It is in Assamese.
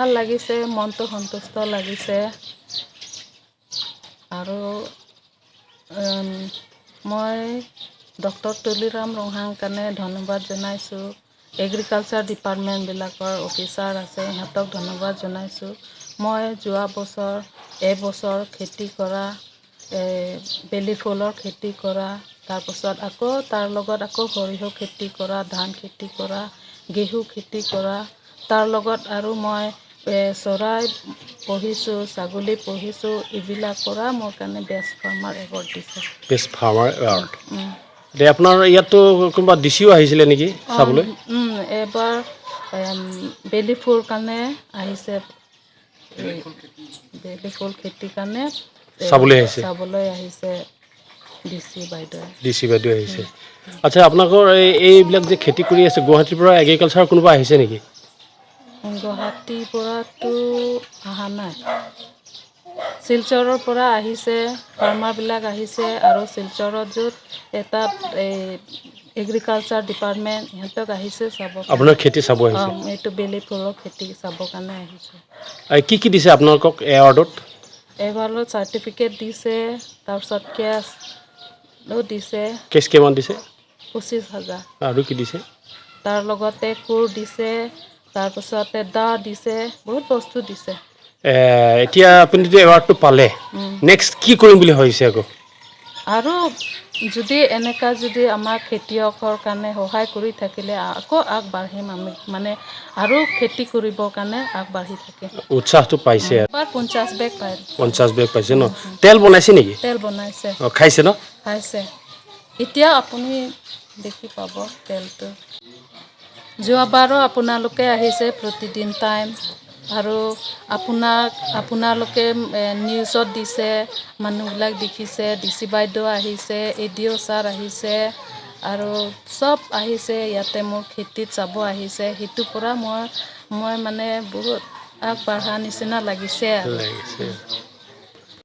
ভাল লাগিছে মনটো সন্তুষ্ট লাগিছে আৰু মই ডক্টৰ তুলিৰাম ৰংহাং কাৰণে ধন্যবাদ জনাইছোঁ এগ্ৰিকালচাৰ ডিপাৰ্টমেণ্টবিলাকৰ অফিচাৰ আছে সিহঁতক ধন্যবাদ জনাইছোঁ মই যোৱা বছৰ এবছৰ খেতি কৰা বেলি ফুলৰ খেতি কৰা তাৰপাছত আকৌ তাৰ লগত আকৌ সৰিয়হ খেতি কৰা ধান খেতি কৰা ঘেঁহু খেতি কৰা তাৰ লগত আৰু মই চৰাই পুহিছোঁ ছাগলী পুহিছোঁ এইবিলাক কৰা মোৰ কাৰণে বেষ্ট ফাৰ্মাৰ এৱাৰ্ড দিছে বেষ্ট ফাৰ্মাৰ এৱাৰ্ড এতিয়া আপোনাৰ ইয়াতো কোনোবা ডিচিও আহিছিলে নেকি চাবলৈ এবাৰ বেলি ফুল কাৰণে আহিছে বেলি ফুল খেতিৰ কাৰণে চাবলৈ আহিছে ডিচি বাইদেউ আহিছে আচ্ছা আপোনালোকৰ এইবিলাক যে খেতি কৰি আছে গুৱাহাটীৰ পৰা এগ্ৰিকালচাৰ কোনোবা আহিছে নেকি গুৱাহাটীৰ পৰাতো অহা নাই শিলচৰৰ পৰা আহিছে ফাৰ্মাৰবিলাক আহিছে আৰু শিলচৰত য'ত এটা এগ্ৰিকালচাৰ ডিপাৰ্টমেণ্ট সিহঁতক আহিছে চাব আপোনাৰ খেতি চাব আহিছে এইটো বেলি ফুলৰ খেতি চাবৰ কাৰণে আহিছে কি দিছে আপোনালোকক এৱাৰ্ডত এৱাৰ্ডত চাৰ্টিফিকেট দিছে তাৰপিছত কেছও দিছে কেছ কিমান দিছে 25,000 আৰু কি দিছে তাৰ লগতে কোৰ দিছে তাৰপিছতে দা দিছে বহুত বস্তু দিছে এতিয়া আপুনি যদি এৱাৰ্ডটো পালে নেক্সট কি কৰিম বুলি ভাবিছে আকৌ আৰু যদি এনেকা যদি আমাৰ খেতিয়কৰ কাৰণে সহায় কৰি থাকিলে আকৌ আগবাঢ়িম আমি মানে আৰু খেতি কৰিবৰ কাৰণে আগবাঢ়ি থাকিম উৎসাহটো পাইছে 50 বেগ পায় 50 বেগ পাইছে ন তেল বনাইছে নেকি তেল বনাইছে খাইছে ন খাইছে এতিয়া আপুনি দেখি পাব তেলটো যোৱাবাৰো আপোনালোকে আহিছে প্ৰতিদিন টাইম আৰু আপোনালোকে নিউজত দিছে মানুহবিলাক দেখিছে ডিচি বাইদেউ আহিছে এডিঅ' ছাৰ আহিছে আৰু চব আহিছে ইয়াতে মোৰ খেতিত চাব আহিছে সেইটোৰ পৰা মই মানে বহুত আগবাঢ়া নিচিনা লাগিছে আৰু